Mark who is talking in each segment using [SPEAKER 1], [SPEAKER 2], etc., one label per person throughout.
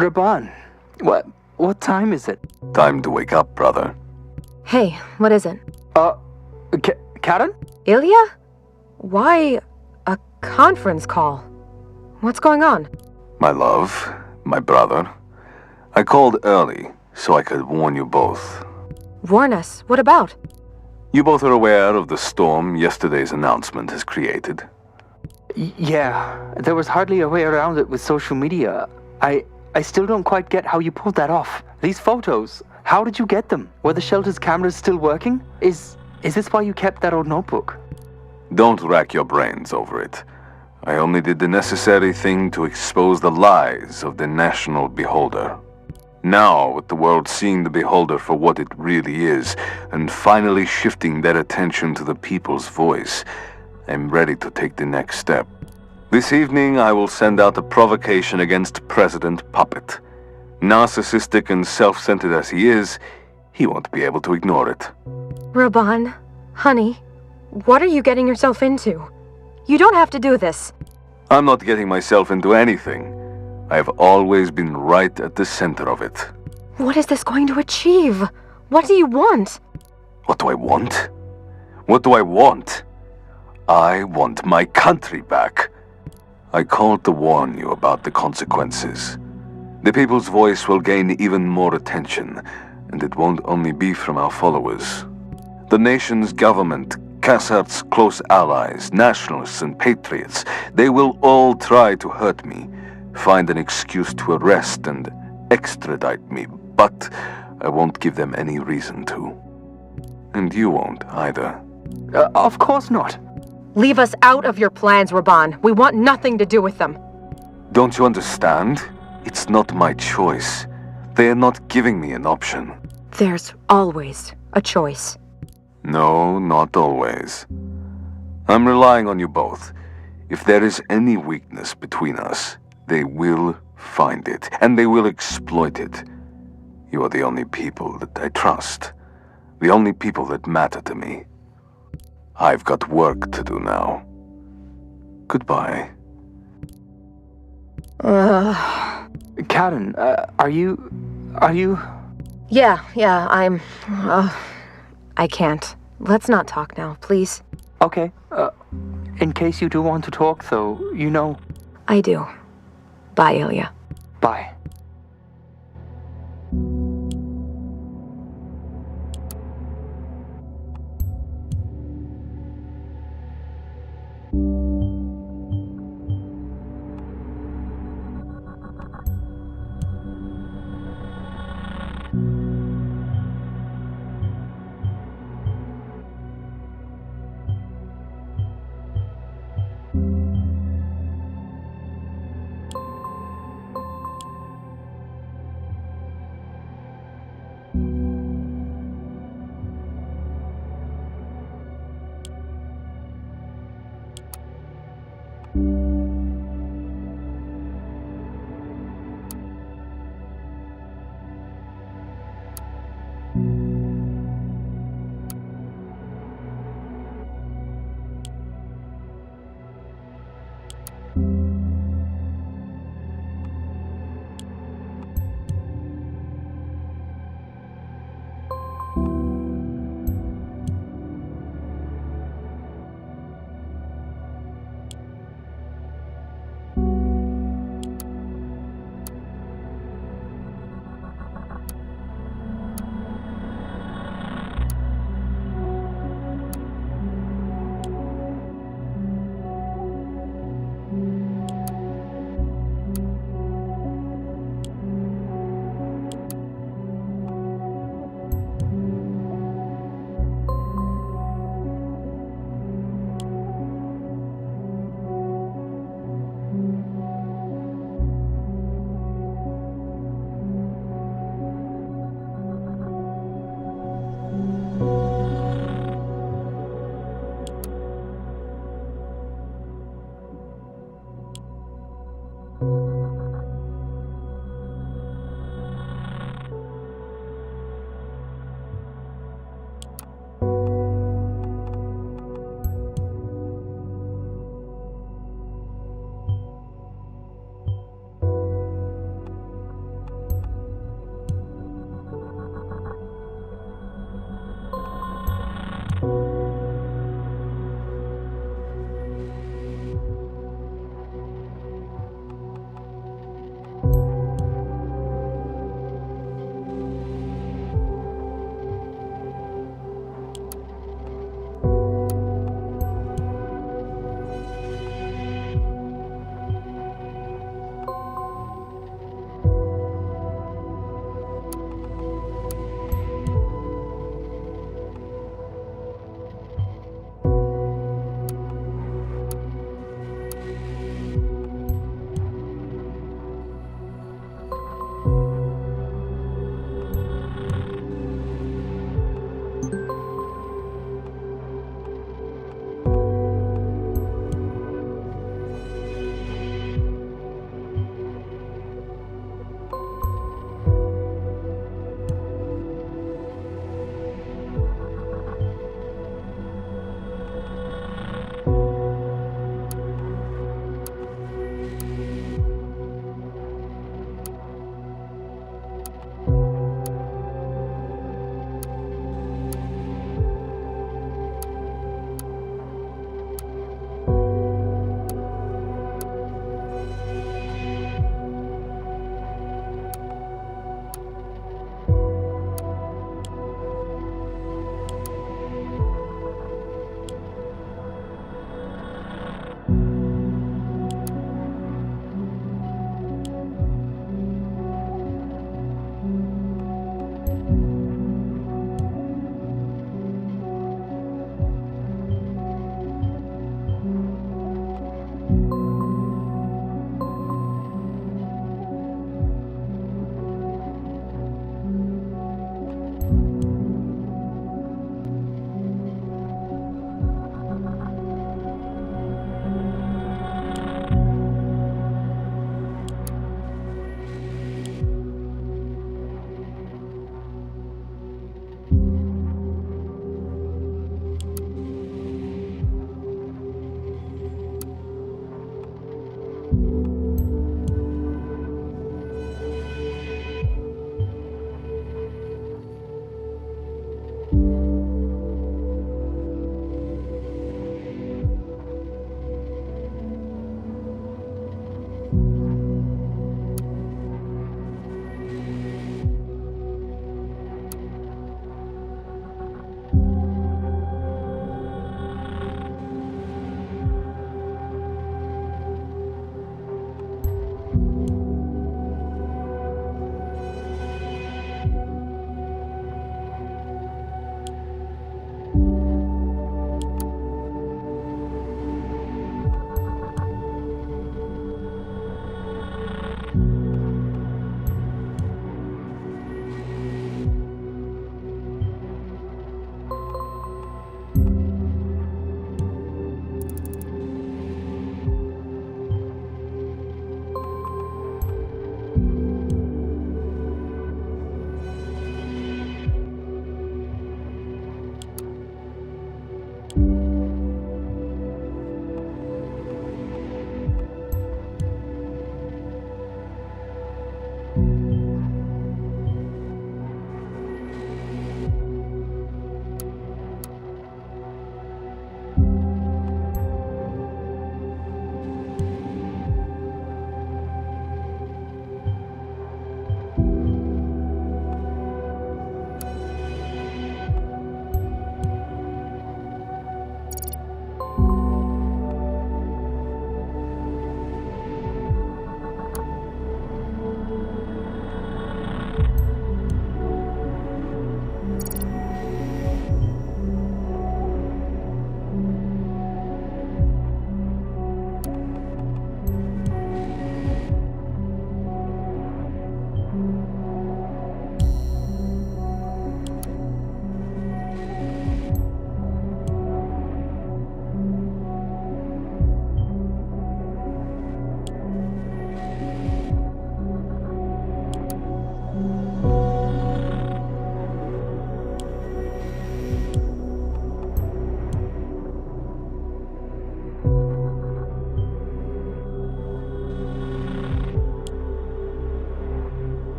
[SPEAKER 1] Raban, what time is it?
[SPEAKER 2] Time to wake up, brother.
[SPEAKER 3] Hey, what is it?
[SPEAKER 1] Karen?
[SPEAKER 3] Ilya? Why a conference call? What's going on?
[SPEAKER 2] My love, my brother. I called early so I could warn you both.
[SPEAKER 3] Warn us. What about?
[SPEAKER 2] You both are aware of the storm yesterday's announcement has created.
[SPEAKER 1] Yeah, there was hardly a way around it with social media. I still don't quite get how you pulled that off. These photos, how did you get them? Were the shelter's cameras still working? Is this why you kept that old notebook?
[SPEAKER 2] Don't rack your brains over it. I only did the necessary thing to expose the lies of the national beholder. Now, with the world seeing the beholder for what it really is, and finally shifting their attention to the people's voice, I'm ready to take the next step. This evening, I will send out a provocation against President Puppet. Narcissistic and self-centered as he is, he won't be able to ignore it.
[SPEAKER 3] Raban, honey, what are you getting yourself into? You don't have to do this.
[SPEAKER 2] I'm not getting myself into anything. I have always been right at the center of it.
[SPEAKER 3] What is this going to achieve? What do you want?
[SPEAKER 2] What do I want? What do I want? I want my country back. I called to warn you about the consequences. The people's voice will gain even more attention, and it won't only be from our followers. The nation's government, Khazar's close allies, nationalists and patriots, they will all try to hurt me, find an excuse to arrest and extradite me, but I won't give them any reason to. And you won't either.
[SPEAKER 1] Of course not.
[SPEAKER 3] Leave us out of your plans, Raban. We want nothing to do with them.
[SPEAKER 2] Don't you understand? It's not my choice. They are not giving me an option.
[SPEAKER 3] There's always a choice.
[SPEAKER 2] No, not always. I'm relying on you both. If there is any weakness between us, they will find it, and they will exploit it. You are the only people that I trust. The only people that matter to me. I've got work to do now. Goodbye.
[SPEAKER 1] Karen, are you...
[SPEAKER 3] Yeah, I can't. Let's not talk now, please.
[SPEAKER 1] Okay, in case you do want to talk, though, you know...
[SPEAKER 3] I do. Bye, Ilya.
[SPEAKER 1] Bye.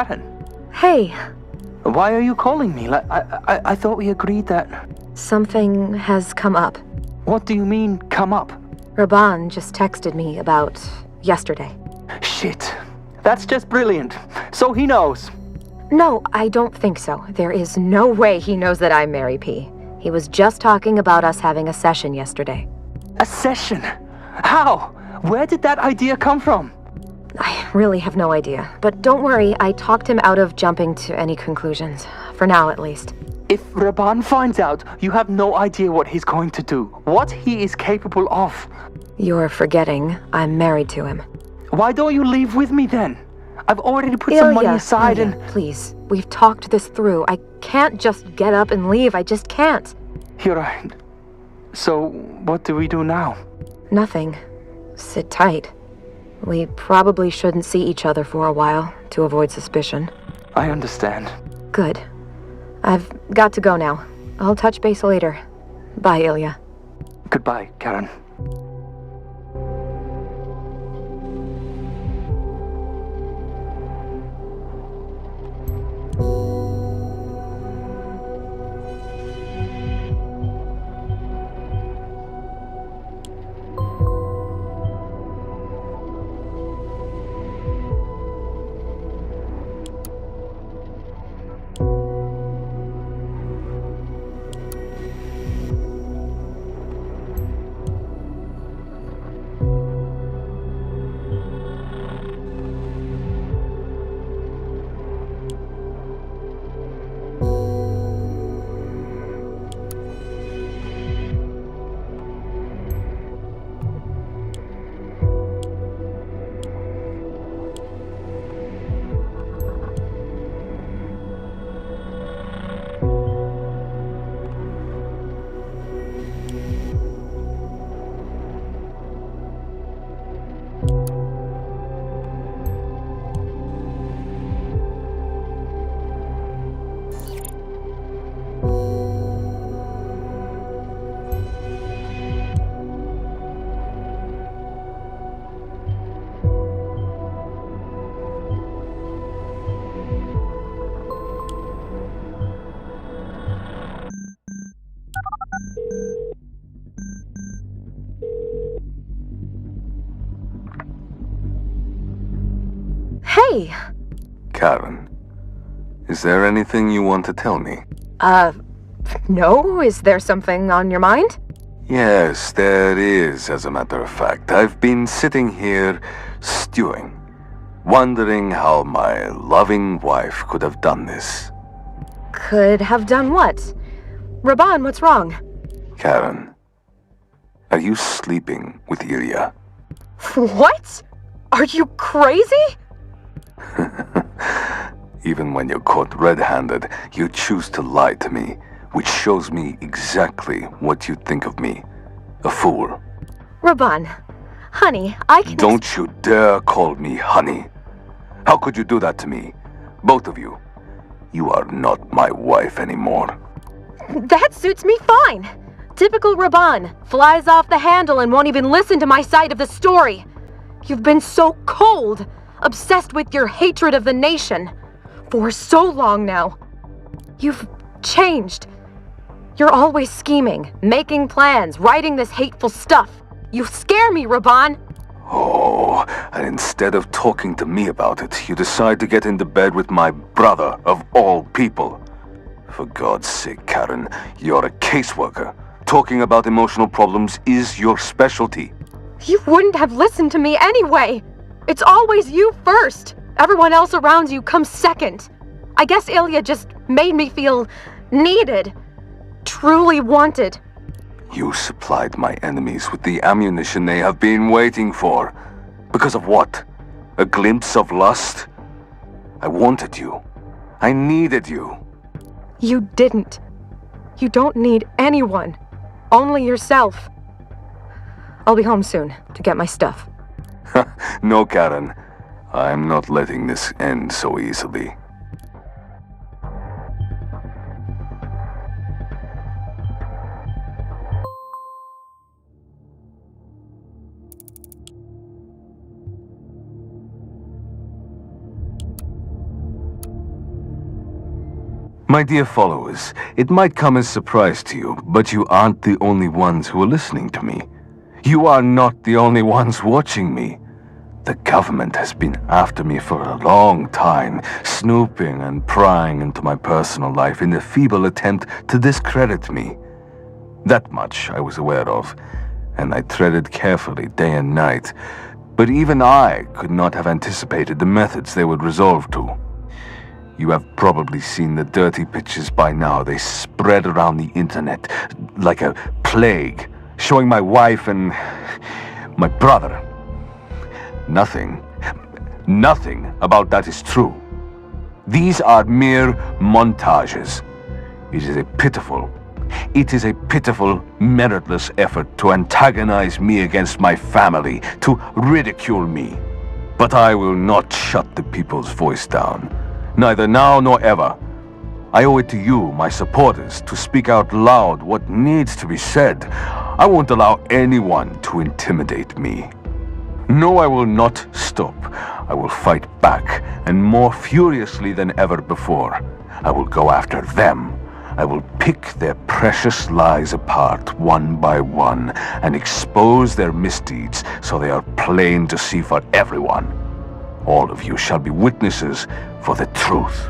[SPEAKER 1] Karen,
[SPEAKER 3] Hey,
[SPEAKER 1] why are you calling me? I thought we agreed that...
[SPEAKER 3] something has come up.
[SPEAKER 1] What do you mean, come up?
[SPEAKER 3] Raban just texted me about yesterday.
[SPEAKER 1] Shit. That's just brilliant. So he knows.
[SPEAKER 3] No, I don't think so. There is no way he knows that I'm Mary P. He was just talking about us having a session yesterday.
[SPEAKER 1] A session? How? Where did that idea come from?
[SPEAKER 3] I really have no idea. But don't worry, I talked him out of jumping to any conclusions. For now, at least.
[SPEAKER 1] If Raban finds out, you have no idea what he's going to do. What he is capable of.
[SPEAKER 3] You're forgetting I'm married to him.
[SPEAKER 1] Why don't you leave with me then? I've already put some money aside
[SPEAKER 3] Ilya, please. We've talked this through. I can't just get up and leave. I just can't.
[SPEAKER 1] You're right. So, what do we do now?
[SPEAKER 3] Nothing. Sit tight. We probably shouldn't see each other for a while, to avoid suspicion.
[SPEAKER 1] I understand.
[SPEAKER 3] Good. I've got to go now. I'll touch base later. Bye, Ilya.
[SPEAKER 1] Goodbye, Karen.
[SPEAKER 3] Hey!
[SPEAKER 2] Karen, is there anything you want to tell me?
[SPEAKER 3] No? Is there something on your mind?
[SPEAKER 2] Yes, there is, as a matter of fact. I've been sitting here, stewing, wondering how my loving wife could have done this.
[SPEAKER 3] Could have done what? Raban, what's wrong?
[SPEAKER 2] Karen, are you sleeping with Ilya?
[SPEAKER 3] What? Are you crazy?
[SPEAKER 2] Even when you're caught red-handed, you choose to lie to me, which shows me exactly what you think of me. A fool.
[SPEAKER 3] Raban, honey, I can...
[SPEAKER 2] Don't you dare call me honey. How could you do that to me? Both of you. You are not my wife anymore.
[SPEAKER 3] That suits me fine. Typical Raban. Flies off the handle and won't even listen to my side of the story. You've been so cold, obsessed with your hatred of the nation. For so long now. You've changed. You're always scheming, making plans, writing this hateful stuff. You scare me, Raban.
[SPEAKER 2] Oh, and instead of talking to me about it, you decide to get into bed with my brother, of all people. For God's sake, Karen, you're a caseworker. Talking about emotional problems is your specialty.
[SPEAKER 3] You wouldn't have listened to me anyway. It's always you first. Everyone else around you comes second. I guess Ilya just made me feel needed. Truly wanted.
[SPEAKER 2] You supplied my enemies with the ammunition they have been waiting for. Because of what? A glimpse of lust? I wanted you. I needed you.
[SPEAKER 3] You didn't. You don't need anyone. Only yourself. I'll be home soon to get my stuff.
[SPEAKER 2] No, Karen. I'm not letting this end so easily. My dear followers, it might come as a surprise to you, but you aren't the only ones who are listening to me. You are not the only ones watching me. The government has been after me for a long time, snooping and prying into my personal life in a feeble attempt to discredit me. That much I was aware of, and I treaded carefully day and night. But even I could not have anticipated the methods they would resolve to. You have probably seen the dirty pictures by now. They spread around the internet like a plague, showing my wife and my brother. Nothing about that is true. These are mere montages. It is a pitiful, meritless effort to antagonize me against my family, to ridicule me. But I will not shut the people's voice down, neither now nor ever. I owe it to you, my supporters, to speak out loud what needs to be said. I won't allow anyone to intimidate me. No, I will not stop. I will fight back, and more furiously than ever before. I will go after them. I will pick their precious lies apart one by one and expose their misdeeds so they are plain to see for everyone. All of you shall be witnesses for the truth.